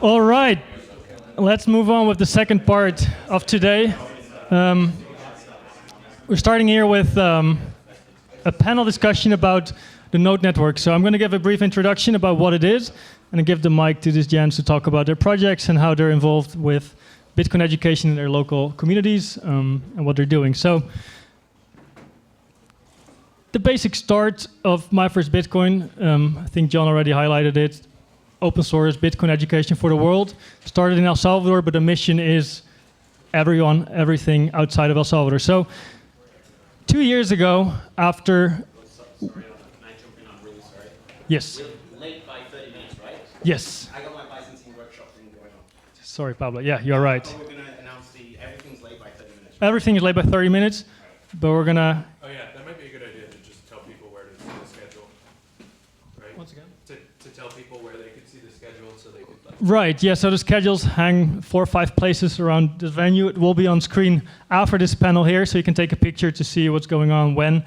All right, let's move on with the second part of today. We're starting here with a panel discussion about the Node network. So I'm going to give a brief introduction about what it is, and then give the mic to these gents to talk about their projects and how they're involved with Bitcoin education in their local communities and what they're doing. So the basic start of my first Bitcoin, I think John already highlighted it, open source Bitcoin education for the world. Started in El Salvador, but the mission is everything outside of El Salvador. So 2 years ago, after... Sorry, can I jump in? I'm really sorry. Yes. We're late by 30 minutes, right? Yes. I got my licensing workshop thing going on. Sorry, Pablo. Yeah, you're right. We're going to announce everything's late by 30 minutes. Everything is late by 30 minutes, but we're going to... Oh yeah, that might be a good idea to just tell people where to see the schedule, right? Once again? To tell people where they could see the schedule so they could... Right, yeah, so the schedules hang 4 or 5 places around this venue. It will be on screen after this panel here, so you can take a picture to see what's going on when,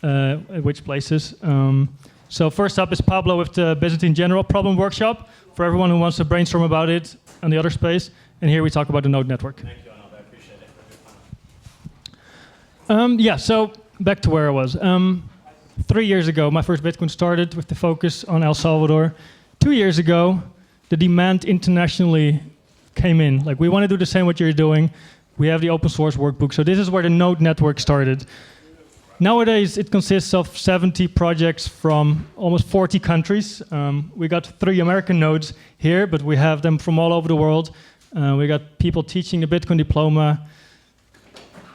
at which places. So first up is Pablo with the Byzantine General Problem Workshop, for everyone who wants to brainstorm about it on the other space. And here we talk about the Node network. Thank you, Arnold. I appreciate it. Yeah, so back to where I was. 3 years ago, my first Bitcoin started with the focus on El Salvador. 2 years ago, the demand internationally came in. Like, we want to do the same what you're doing. We have the open source workbook. So this is where the Node network started. Nowadays, it consists of 70 projects from almost 40 countries. We got 3 American nodes here, but we have them from all over the world. We got people teaching the Bitcoin diploma,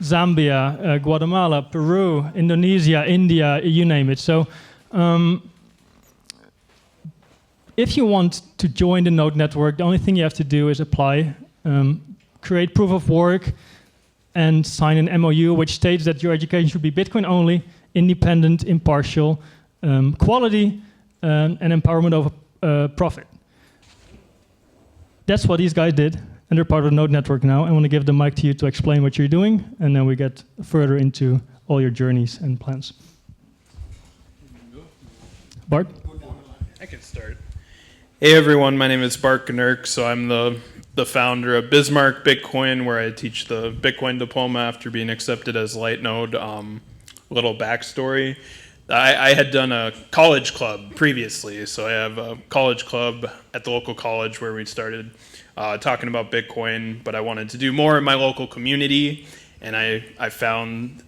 Zambia, Guatemala, Peru, Indonesia, India, you name it. So if you want to join the Node network, the only thing you have to do is apply, create proof of work, and sign an MOU which states that your education should be Bitcoin only, independent, impartial, quality, and empowerment over profit. That's what these guys did, and they're part of the Node network now. I want to give the mic to you to explain what you're doing, and then we get further into all your journeys and plans. Bart? I can start. Hey everyone, my name is Bart Gnurk, so I'm the founder of Bismarck Bitcoin, where I teach the Bitcoin diploma after being accepted as light node. Little backstory. I had done a college club previously, so I have a college club at the local college where we started talking about Bitcoin, but I wanted to do more in my local community, and I found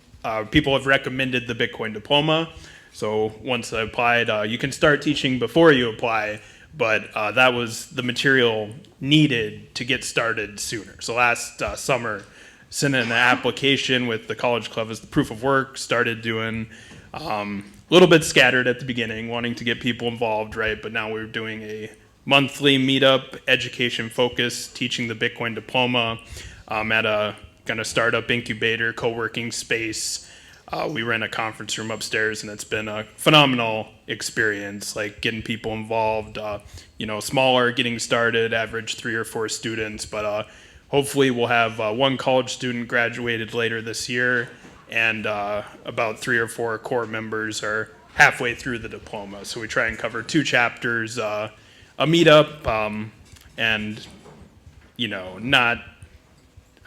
people have recommended the Bitcoin diploma. So once I applied, you can start teaching before you apply, but that was the material needed to get started sooner. So last summer, sent in an application with the college club as the proof of work, started doing a little bit scattered at the beginning, wanting to get people involved, right? But now we're doing a monthly meetup, education focus, teaching the Bitcoin diploma at a kind of startup incubator, co-working space. We rent a conference room upstairs, and it's been a phenomenal experience, like getting people involved, smaller, getting started, average 3 or 4 students, but hopefully we'll have 1 college student graduated later this year, and about 3 or 4 core members are halfway through the diploma. So we try and cover 2 chapters, a meetup, and,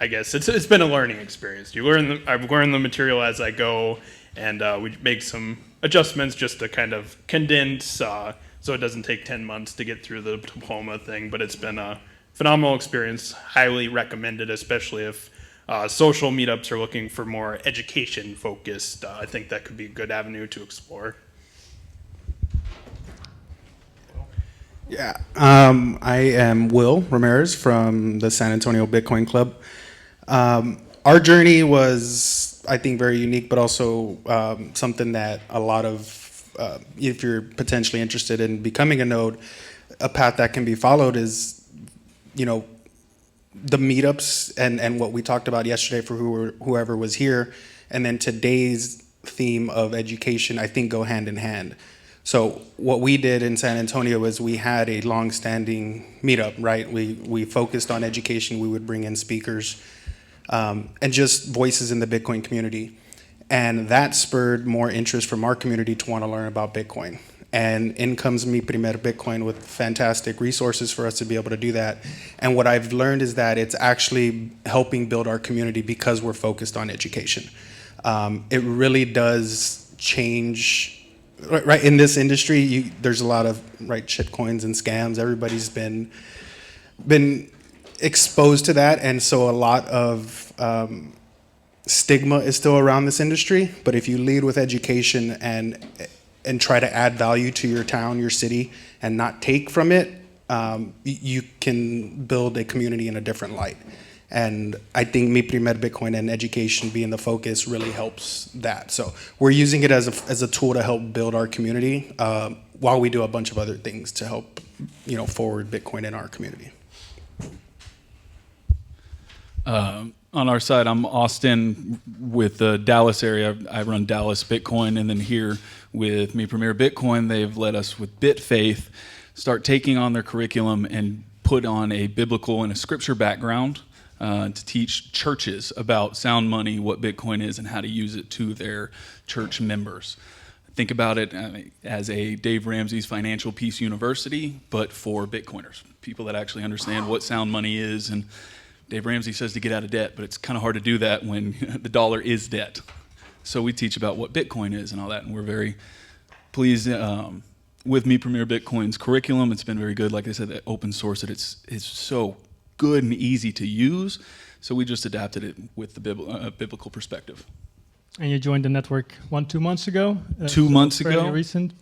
I guess it's been a learning experience. I've learned the material as I go, and we make some adjustments just to kind of condense, so it doesn't take 10 months to get through the diploma thing. But it's been a phenomenal experience. Highly recommended, especially if social meetups are looking for more education focused. I think that could be a good avenue to explore. Yeah, I am Will Ramirez from the San Antonio Bitcoin Club. Our journey was, I think, very unique, but also something that a lot of, if you're potentially interested in becoming a node, a path that can be followed is, the meetups and what we talked about yesterday for whoever was here, and then today's theme of education, I think, go hand in hand. So what we did in San Antonio was we had a long-standing meetup, right? We focused on education. We would bring in speakers and just voices in the Bitcoin community. And that spurred more interest from our community to want to learn about Bitcoin. And in comes Mi Primer Bitcoin with fantastic resources for us to be able to do that. And what I've learned is that it's actually helping build our community because we're focused on education. It really does change, right? In this industry, there's a lot of shit coins and scams. Everybody's been exposed to that, and so a lot of stigma is still around this industry. But if you lead with education and try to add value to your town, your city, and not take from it, you can build a community in a different light. And I think Mi Primer Bitcoin and education being the focus really helps that. So we're using it as a tool to help build our community while we do a bunch of other things to help, forward Bitcoin in our community. On our side, I'm Austin with the Dallas area. I run Dallas Bitcoin, and then here with Mi Primer Bitcoin, they've led us with BitFaith start taking on their curriculum and put on a biblical and a scripture background to teach churches about sound money, what Bitcoin is, and how to use it to their church members. Think about it as a Dave Ramsey's Financial Peace University, but for Bitcoiners, people that actually understand what sound money is. And Dave Ramsey says to get out of debt, but it's kind of hard to do that when the dollar is debt. So we teach about what Bitcoin is and all that, and we're very pleased with Mi Primer Bitcoin's curriculum. It's been very good. Like I said, the open source, it's so good and easy to use. So we just adapted it with the biblical perspective. And you joined the network 2 months ago? 2 months ago. Fairly recent?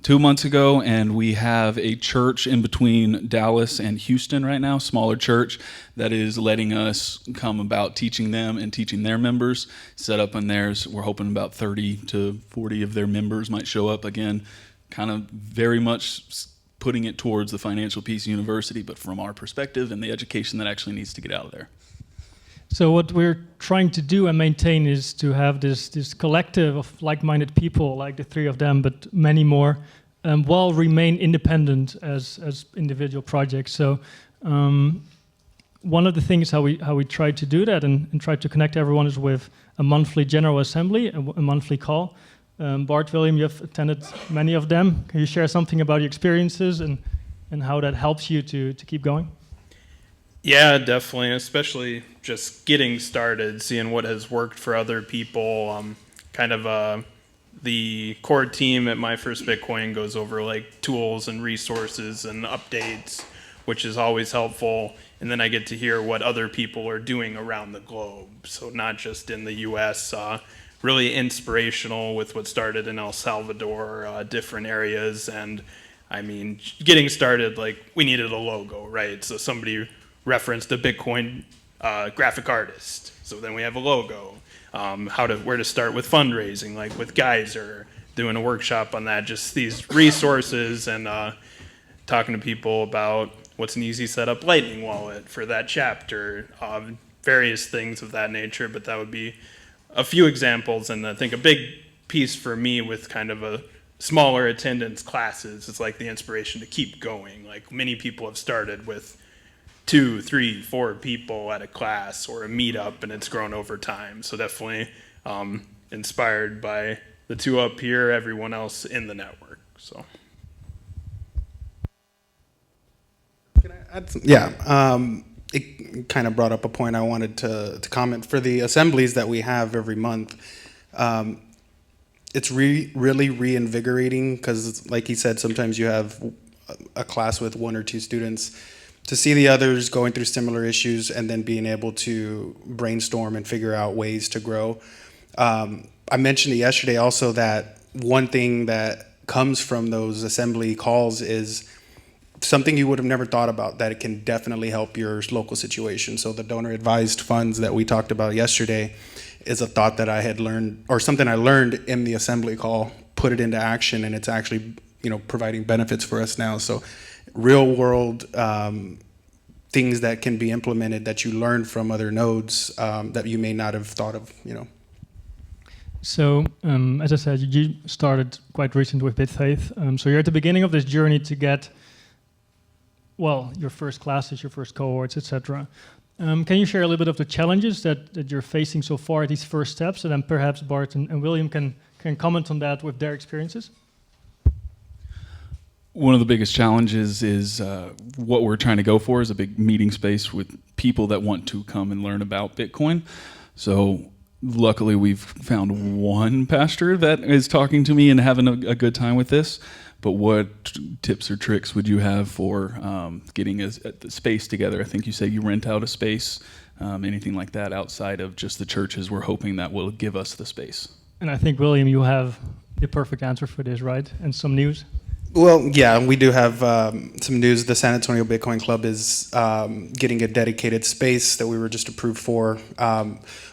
2 months ago, and we have a church in between Dallas and Houston right now, smaller church, that is letting us come about teaching them and teaching their members. Set up in theirs, we're hoping about 30 to 40 of their members might show up again, kind of very much putting it towards the Financial Peace University, but from our perspective and the education that actually needs to get out of there. So what we're trying to do and maintain is to have this collective of like-minded people, like the three of them, but many more, while remain independent as individual projects. So one of the things how we try to do that and try to connect everyone is with a monthly General Assembly, a monthly call. Bart, William, you have attended many of them. Can you share something about your experiences and how that helps you to keep going? Yeah, definitely, especially just getting started, seeing what has worked for other people. The core team at My First Bitcoin goes over like tools and resources and updates, which is always helpful. And then I get to hear what other people are doing around the globe. So not just in the US, really inspirational with what started in El Salvador, different areas. And I mean, getting started, like we needed a logo, right? So somebody referenced a Bitcoin graphic artist. So then we have a logo. Where to start with fundraising, like with Geyser, doing a workshop on that, just these resources and talking to people about what's an easy setup Lightning wallet for that chapter, various things of that nature. But that would be a few examples. And I think a big piece for me with kind of a smaller attendance classes is like the inspiration to keep going. Like many people have started with 2, 3, 4 people at a class or a meetup, and it's grown over time. So definitely inspired by the two up here, everyone else in the network. So. Can I add some? Yeah, it kind of brought up a point I wanted to comment. For the assemblies that we have every month, it's really reinvigorating because, like he said, sometimes you have a class with 1 or 2 students. To see the others going through similar issues and then being able to brainstorm and figure out ways to grow. I mentioned it yesterday also that one thing that comes from those assembly calls is something you would have never thought about, that it can definitely help your local situation. So the donor advised funds that we talked about yesterday is a thought that I had learned, or something I learned in the assembly call, put it into action, and it's actually providing benefits for us now. So real world things that can be implemented that you learn from other nodes that you may not have thought of, So, as I said, you started quite recent with BitFaith. So you're at the beginning of this journey to get, your first classes, your first cohorts, etc. Can you share a little bit of the challenges that you're facing so far, these first steps, and then perhaps Bart and William can comment on that with their experiences? One of the biggest challenges is what we're trying to go for is a big meeting space with people that want to come and learn about Bitcoin. So luckily we've found one pastor that is talking to me and having a good time with this. But what tips or tricks would you have for getting a space together? I think you said you rent out a space, anything like that outside of just the churches. We're hoping that will give us the space. And I think, William, you have the perfect answer for this, right? And some news? Well, yeah, we do have some news. The San Antonio Bitcoin Club is getting a dedicated space that we were just approved for,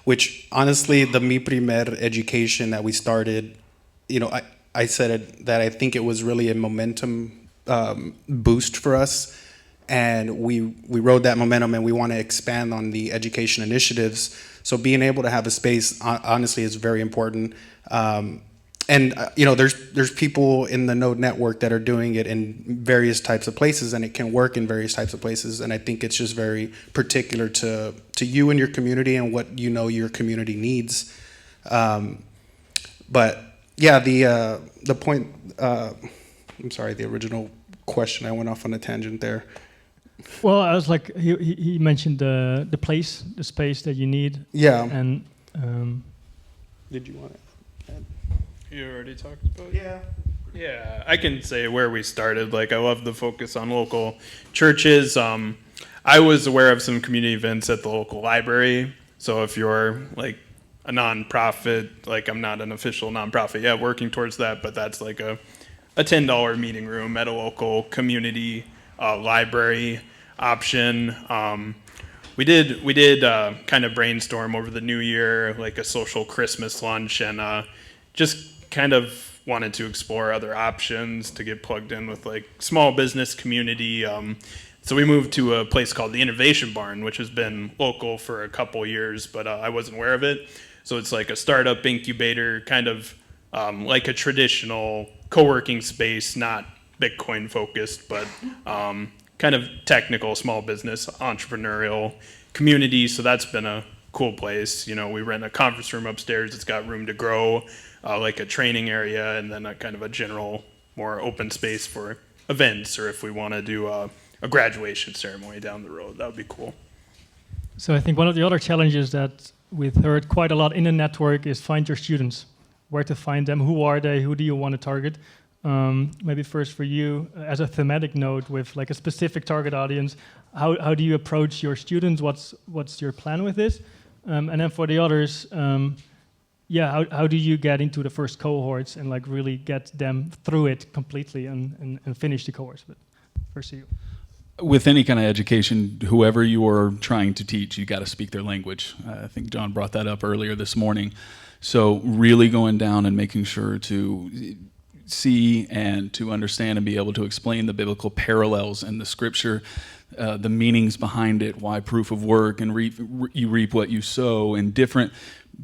which honestly, the Mi Primer education that we started, I said it, that I think it was really a momentum boost for us. And we rode that momentum, and we want to expand on the education initiatives. So being able to have a space, honestly, is very important. There's people in the Node network that are doing it in various types of places, and it can work in various types of places. And I think it's just very particular to you and your community and what your community needs. But yeah, the point. I'm sorry, the original question. I went off on a tangent there. Well, I was like, he mentioned the space that you need. Yeah. And Did you want to add? You already talked about it? Yeah. Yeah, I can say where we started. Like, I love the focus on local churches. I was aware of some community events at the local library. So if you're like a nonprofit, like I'm not an official nonprofit yet working towards that, but that's like a $10 meeting room at a local community library option. We did kind of brainstorm over the new year, like a social Christmas lunch, and just kind of wanted to explore other options to get plugged in with like small business community. So we moved to a place called the Innovation Barn, which has been local for a couple years, but I wasn't aware of it. So it's like a startup incubator, kind of like a traditional co-working space, not Bitcoin focused, but kind of technical small business entrepreneurial community. So that's been a cool place. We rent a conference room upstairs. It's got room to grow, like a training area, and then a kind of a general, more open space for events, or if we want to do a graduation ceremony down the road, that would be cool. so I think one of the other challenges that we've heard quite a lot in the network is find your students. Where to find them? Who are they? Who do you want to target? Maybe first for you, as a thematic note with like a specific target audience, how do you approach your students? What's your plan with this? And then for the others, how do you get into the first cohorts and like really get them through it completely and finish the course? But first to you. With any kind of education, whoever you are trying to teach, you got to speak their language. I think John brought that up earlier this morning. So really going down and making sure to see and to understand and be able to explain the biblical parallels in the scripture, the meanings behind it, why proof of work and you reap what you sow, and different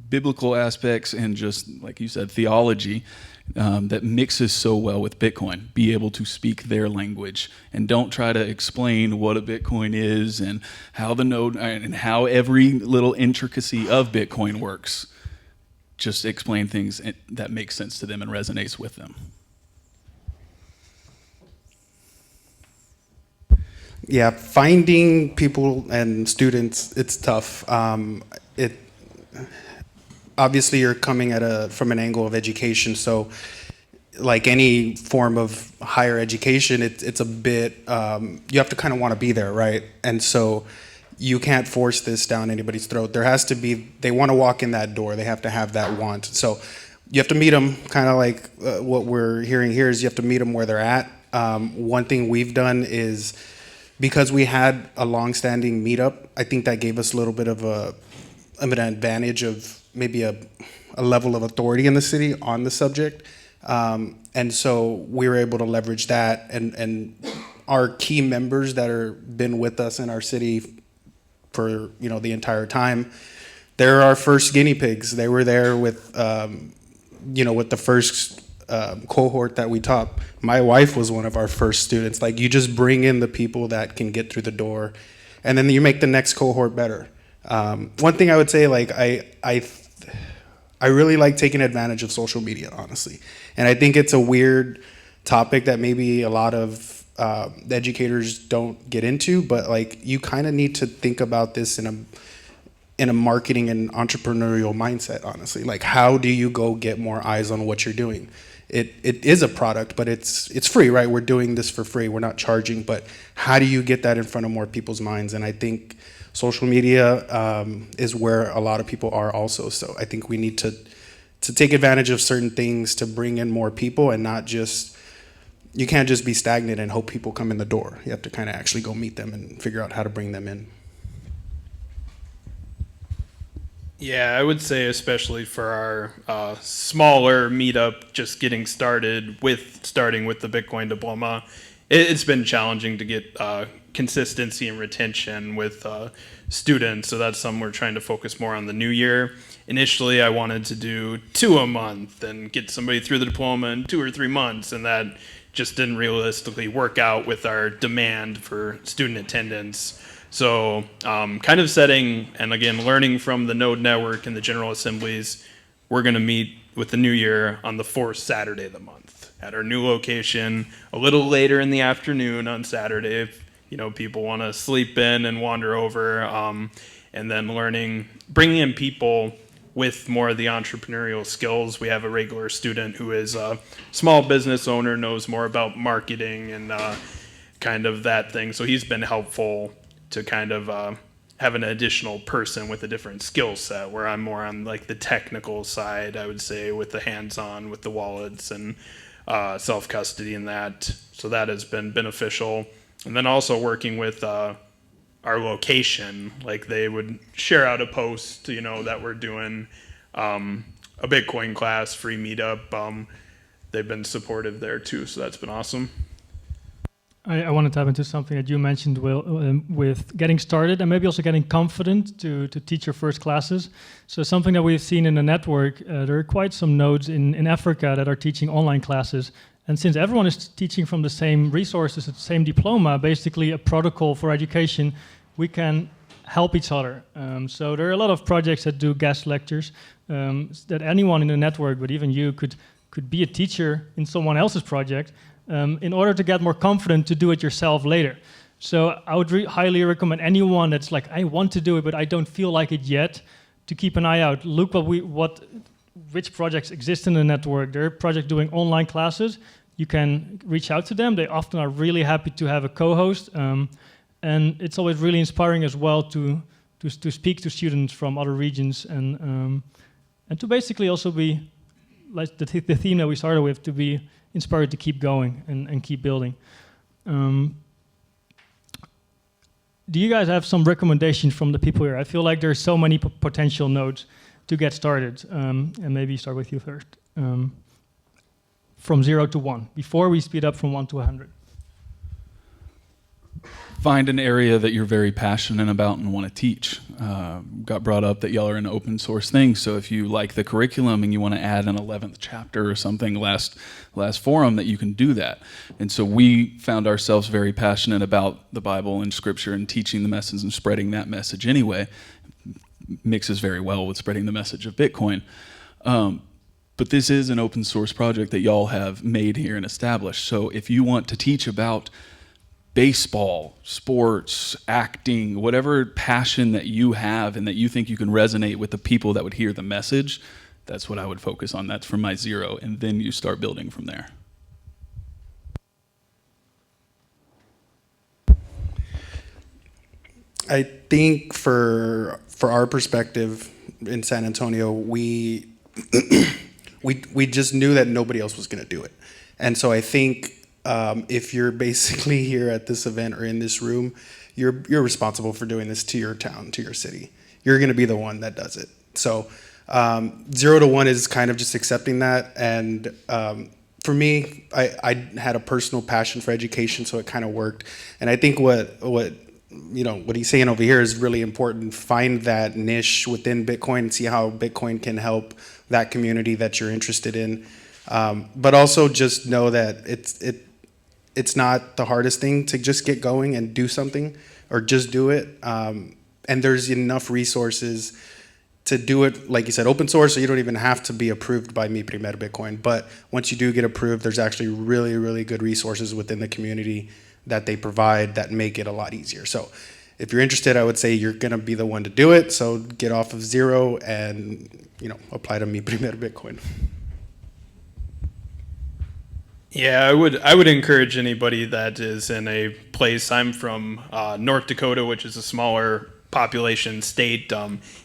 biblical aspects and just, like you said, theology that mixes so well with Bitcoin. Be able to speak their language and don't try to explain what a Bitcoin is and how the node and how every little intricacy of Bitcoin works. Just explain things that make sense to them and resonates with them. Yeah, finding people and students, it's tough. Obviously you're coming from an angle of education, so like any form of higher education, it's a bit, you have to kind of want to be there, right? And so you can't force this down anybody's throat. There has to be, they want to walk in that door. They have to have that want. So you have to meet them, kind of like what we're hearing here is you have to meet them where they're at. One thing we've done is, because we had a long-standing meetup, I think that gave us a little bit of an advantage of maybe a level of authority in the city on the subject. And so we were able to leverage that. And our key members that are been with us in our city for the entire time, they're our first guinea pigs. They were there with with the first cohort that we taught. My wife was one of our first students. Like, you just bring in the people that can get through the door, and then you make the next cohort better. One thing I would say, like, I really like taking advantage of social media, honestly, and I think it's a weird topic that maybe a lot of the educators don't get into, but like you kind of need to think about this in a marketing and entrepreneurial mindset, honestly. Like, how do you go get more eyes on what you're doing? It is a product, but it's free, right? We're doing this for free. We're not charging, but how do you get that in front of more people's minds? And I think social media is where a lot of people are also. So I think we need to take advantage of certain things to bring in more people, and not just, you can't just be stagnant and hope people come in the door. You have to kind of actually go meet them and figure out how to bring them in. Yeah, I would say especially for our smaller meetup, just getting starting with the Bitcoin diploma, it's been challenging to get consistency and retention with students. So that's something we're trying to focus more on the new year. Initially, I wanted to do 2 a month and get somebody through the diploma in 2 or 3 months, and that just didn't realistically work out with our demand for student attendance. So kind of setting, and again, learning from the Node Network and the General Assemblies, we're going to meet with the new year on the 4th Saturday of the month at our new location, a little later in the afternoon on Saturday if people want to sleep in and wander over, and then bringing in people with more of the entrepreneurial skills. We have a regular student who is a small business owner, knows more about marketing and kind of that thing. So he's been helpful to kind of have an additional person with a different skill set, where I'm more on like the technical side, I would say, with the hands-on, with the wallets and self-custody and that. So that has been beneficial. And then also working with our location, like they would share out a post, that we're doing a Bitcoin class, free meetup. They've been supportive there too, so that's been awesome. I want to tap into something that you mentioned, Will, with getting started and maybe also getting confident to teach your first classes. So something that we've seen in the network, there are quite some nodes in Africa that are teaching online classes. And since everyone is teaching from the same resources, the same diploma, basically a protocol for education, we can help each other. So there are a lot of projects that do guest lectures that anyone in the network, but even you, could be a teacher in someone else's project, in order to get more confident to do it yourself later. So I would highly recommend anyone that's like, I want to do it, but I don't feel like it yet, to keep an eye out. Look which projects exist in the network. There are projects doing online classes. You can reach out to them. They often are really happy to have a co-host. And it's always really inspiring as well to speak to students from other regions and to basically also be, like the theme that we started with, to be inspired to keep going and keep building. Do you guys have some recommendations from the people here? I feel like there's so many potential nodes to get started. And maybe start with you first. From 0 to 1, before we speed up from 1 to 100. Find an area that you're very passionate about and want to teach. Got brought up that y'all are an open source thing, so if you like the curriculum and you want to add an 11th chapter or something last forum, that you can do that. And so we found ourselves very passionate about the Bible and Scripture and teaching the message and spreading that message anyway. Mixes very well with spreading the message of Bitcoin. But this is an open source project that y'all have made here and established. So if you want to teach about baseball, sports, acting, whatever passion that you have and that you think you can resonate with the people that would hear the message, that's what I would focus on. That's from my 0, and then you start building from there. I think for our perspective in San Antonio, we just knew that nobody else was going to do it. And so I think if you're basically here at this event or in this room, you're responsible for doing this to your town, to your city. You're going to be the one that does it. So 0 to 1 is kind of just accepting that. And for me, I had a personal passion for education, so it kind of worked. And I think what he's saying over here is really important. Find that niche within Bitcoin and see how Bitcoin can help that community that you're interested in. But also just know that it's not the hardest thing to just get going and do something, or just do it. And there's enough resources to do it, like you said, open source, so you don't even have to be approved by Mi Primer Bitcoin. But once you do get approved, there's actually really, really good resources within the community that they provide that make it a lot easier. So if you're interested, I would say you're going to be the one to do it. So get off of zero and, apply to Mi Primer Bitcoin. Yeah, I would encourage anybody that is in a place. I'm from North Dakota, which is a smaller population state.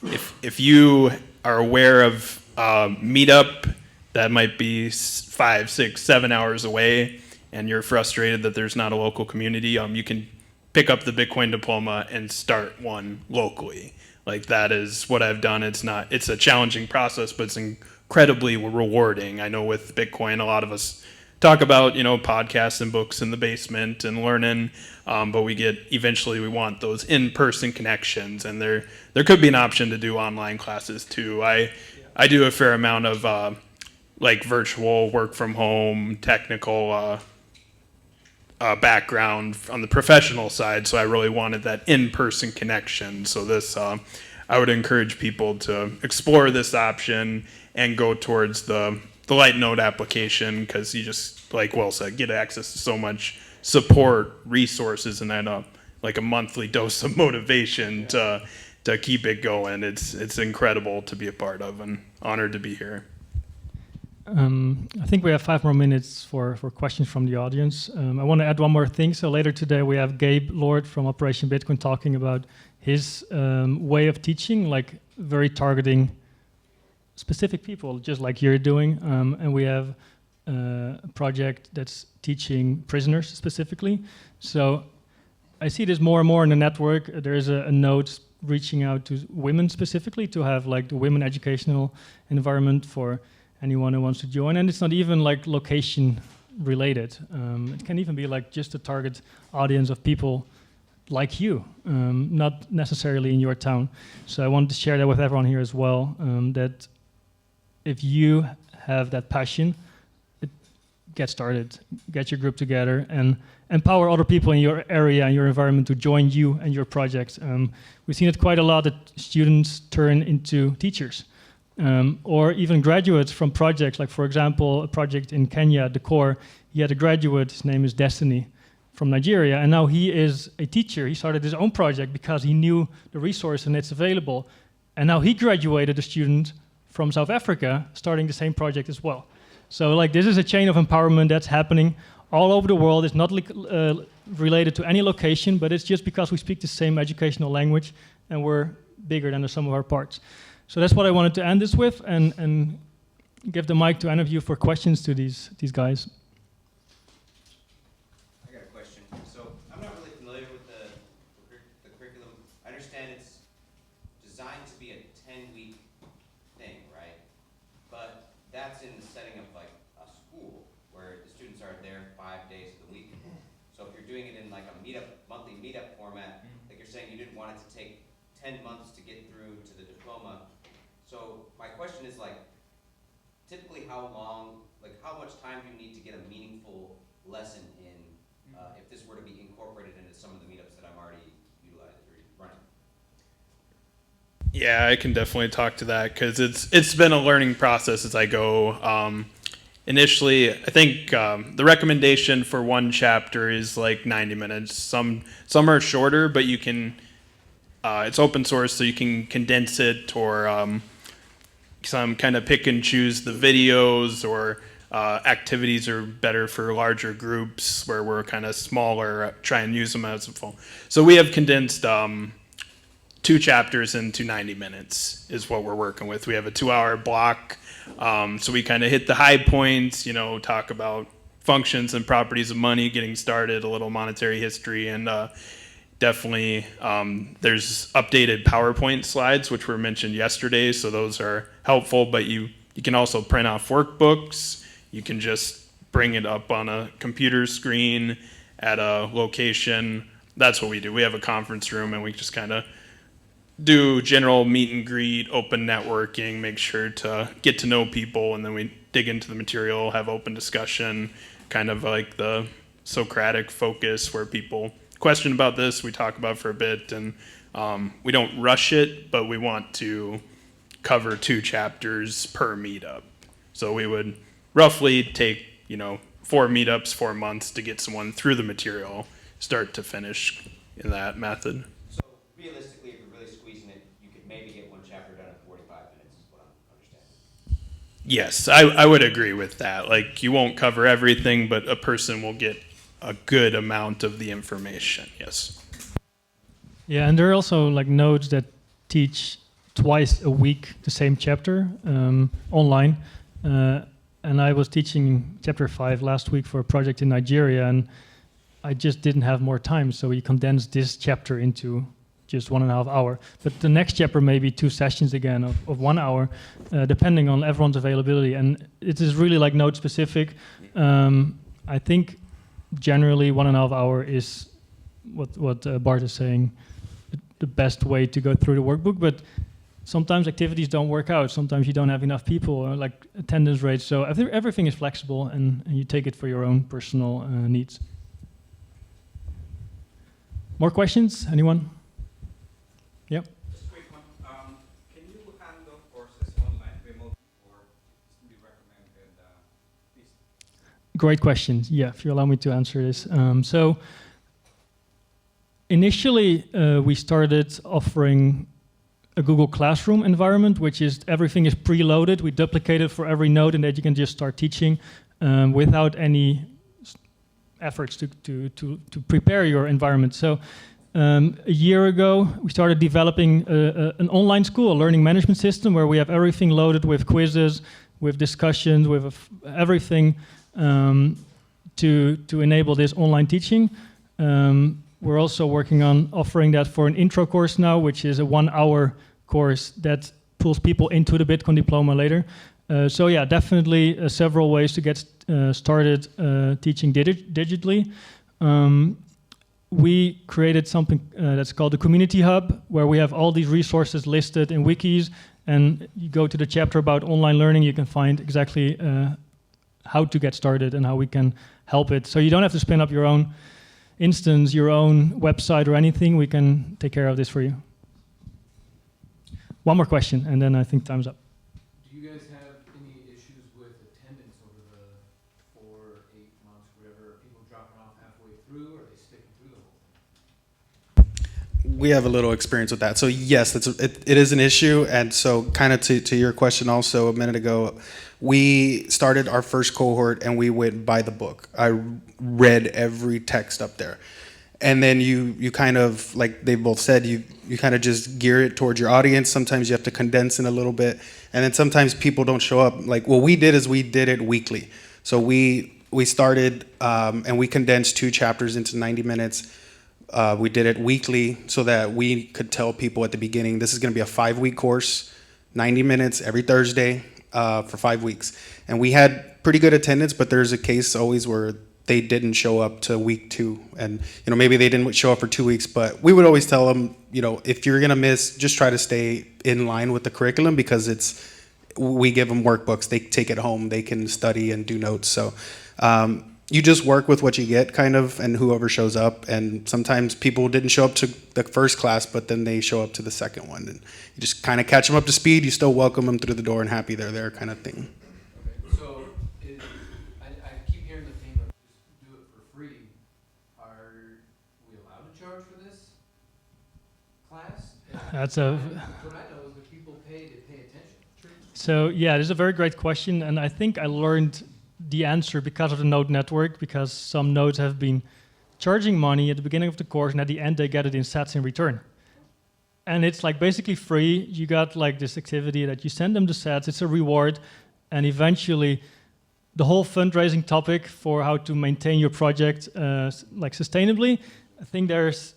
If you are aware of Meetup that might be 5, 6, 7 hours away, and you're frustrated that there's not a local community, you can pick up the Bitcoin diploma and start one locally. Like, that is what I've done. It's a challenging process, but it's incredibly rewarding. I know with Bitcoin, a lot of us talk about, podcasts and books in the basement and learning, but eventually we want those in-person connections, and there could be an option to do online classes too. I do a fair amount of virtual work from home, technical background on the professional side, so I really wanted that in-person connection. So this, I would encourage people to explore this option and go towards the light node application, because you just, like Will said, get access to so much support, resources, and then a monthly dose of motivation to keep it going. It's incredible to be a part of, and honored to be here. I think we have 5 more minutes for questions from the audience. I want to add one more thing. So later today we have Gabe Lord from Operation Bitcoin talking about his way of teaching, like very targeting specific people, just like you're doing. And we have a project that's teaching prisoners specifically. So I see this more and more in the network. There is a node reaching out to women specifically to have like the women educational environment for anyone who wants to join. And it's not even like location related. It can even be like just a target audience of people like you, not necessarily in your town. So I wanted to share that with everyone here as well, that if you have that passion, get started, get your group together, and empower other people in your area and your environment to join you and your projects. We've seen it quite a lot that students turn into teachers, or even graduates from projects. Like, for example, a project in Kenya, the core, he had a graduate, his name is Destiny, from Nigeria, and now he is a teacher. He started his own project because he knew the resource and it's available. And now he graduated a student from South Africa, starting the same project as well. So like, this is a chain of empowerment that's happening all over the world. It's not related to any location, but it's just because we speak the same educational language and we're bigger than the sum of our parts. So that's what I wanted to end this with, and give the mic to any of you for questions to these guys. I got a question. So I'm not really familiar with the curriculum. I understand it's designed to be a 10-week thing, right? But that's in the setting of like a school where the students are there 5 days of the week. So if you're doing it in like a monthly meetup format, like you're saying you didn't want it to take 10 months to get through to the diploma. So my question is like, typically how much time do you need to get a meaningful lesson in if this were to be incorporated into some of the meetups that I'm already utilizing or running? Yeah, I can definitely talk to that, because it's been a learning process as I go. Initially, I think the recommendation for one chapter is like 90 minutes. Some are shorter, but you can. It's open source, so you can condense it, or some kind of pick and choose the videos, or activities are better for larger groups where we're kind of smaller, try and use them as a full. So we have condensed 2 chapters into 90 minutes is what we're working with. We have a 2-hour block, so we kind of hit the high points, talk about functions and properties of money, getting started, a little monetary history, and definitely there's updated PowerPoint slides, which were mentioned yesterday, so those are helpful, but you can also print off workbooks. You can just bring it up on a computer screen at a location. That's what we do. We have a conference room, and we just kind of do general meet and greet, open networking, make sure to get to know people, and then we dig into the material, have open discussion, kind of like the Socratic focus where people question about this, we talk about for a bit, and we don't rush it, but we want to cover 2 chapters per meetup. So we would roughly take, 4 meetups, 4 months to get someone through the material, start to finish in that method. So realistically, if you're really squeezing it, you could maybe get one chapter done in 45 minutes, is what I'm understanding. Yes, I would agree with that. Like, you won't cover everything, but a person will get a good amount of the information, yes. Yeah, and there are also like nodes that teach twice a week the same chapter online. And I was teaching chapter 5 last week for a project in Nigeria, and I just didn't have more time, so we condensed this chapter into just 1.5 hours. But the next chapter may be 2 sessions again of 1 hour, depending on everyone's availability. And it is really like node specific. I think generally 1.5 hours is what Bart is saying, the best way to go through the workbook. But sometimes activities don't work out. Sometimes you don't have enough people, or like attendance rates. So everything is flexible, and you take it for your own personal needs. More questions? Anyone? Yep. Just a quick one. Can you handle courses online remotely, or do you recommend these? Great question. Yeah, if you allow me to answer this. So initially, we started offering a Google Classroom environment, which is everything is preloaded. We duplicate it for every node, and that you can just start teaching without any efforts to prepare your environment. So a year ago, we started developing an online school, a learning management system, where we have everything loaded with quizzes, with discussions, with everything to enable this online teaching. We're also working on offering that for an intro course now, which is a 1-hour course that pulls people into the Bitcoin diploma later. So yeah, definitely several ways to get started teaching digitally. We created something that's called the Community Hub, where we have all these resources listed in wikis, and you go to the chapter about online learning, you can find exactly how to get started and how we can help it. So you don't have to spin up your own instance, your own website or anything. We can take care of this for you. One more question, and then I think time's up. Do you guys have any issues with attendance over the 4 or 8 months, whatever? Are people dropping off halfway through, or are they sticking through the whole thing? We have a little experience with that. So yes, it is an issue. And so kind of to your question also a minute ago, we started our first cohort and we went by the book. I read every text up there. And then you kind of, like they both said, you kind of just gear it towards your audience. Sometimes you have to condense in a little bit. And then sometimes people don't show up. Like what we did is we did it weekly. So we started and we condensed 2 chapters into 90 minutes. We did it weekly so that we could tell people at the beginning, this is going to be a 5-week course, 90 minutes every Thursday for 5 weeks. And we had pretty good attendance, but there's a case always where they didn't show up to week 2. And, maybe they didn't show up for 2 weeks, but we would always tell them, if you're going to miss, just try to stay in line with the curriculum, because we give them workbooks. They take it home. They can study and do notes. So you just work with what you get, kind of, and whoever shows up. And sometimes people didn't show up to the first class, but then they show up to the second one. And you just kind of catch them up to speed. You still welcome them through the door and happy they're there, kind of thing. Okay, so I keep hearing the theme of just do it for free. Are we allowed to charge for this class? That's What I know is when people pay, they pay attention. So yeah, this is a very great question, and I think I learned the answer because of the node network, because some nodes have been charging money at the beginning of the course, and at the end they get it in sats in return. And it's like basically free. You got like this activity that you send them the sats, it's a reward, and eventually the whole fundraising topic for how to maintain your project like sustainably, I think there's,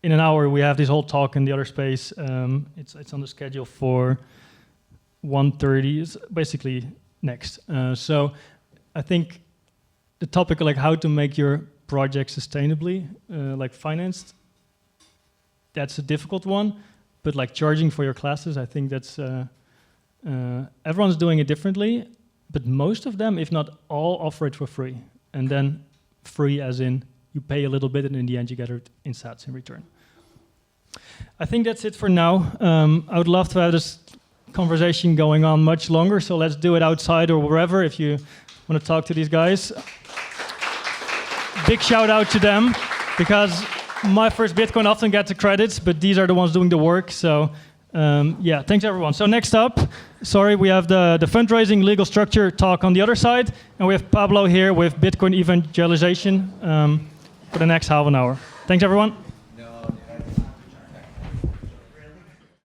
in an hour we have this whole talk in the other space. It's on the schedule for 1:30, it's basically next. So I think the topic like how to make your project sustainably, like financed, that's a difficult one. But like charging for your classes, I think that's everyone's doing it differently. But most of them, if not all, offer it for free. And then free as in you pay a little bit, and in the end you get it in sats in return. I think that's it for now. I would love to have this conversation going on much longer, so let's do it outside or wherever if you want to talk to these guys. Big shout out to them, because my first Bitcoin often gets the credits, but these are the ones doing the work. So yeah, thanks everyone. So next up, we have the fundraising legal structure talk on the other side, and we have Pablo here with Bitcoin evangelization for the next half an hour. Thanks everyone.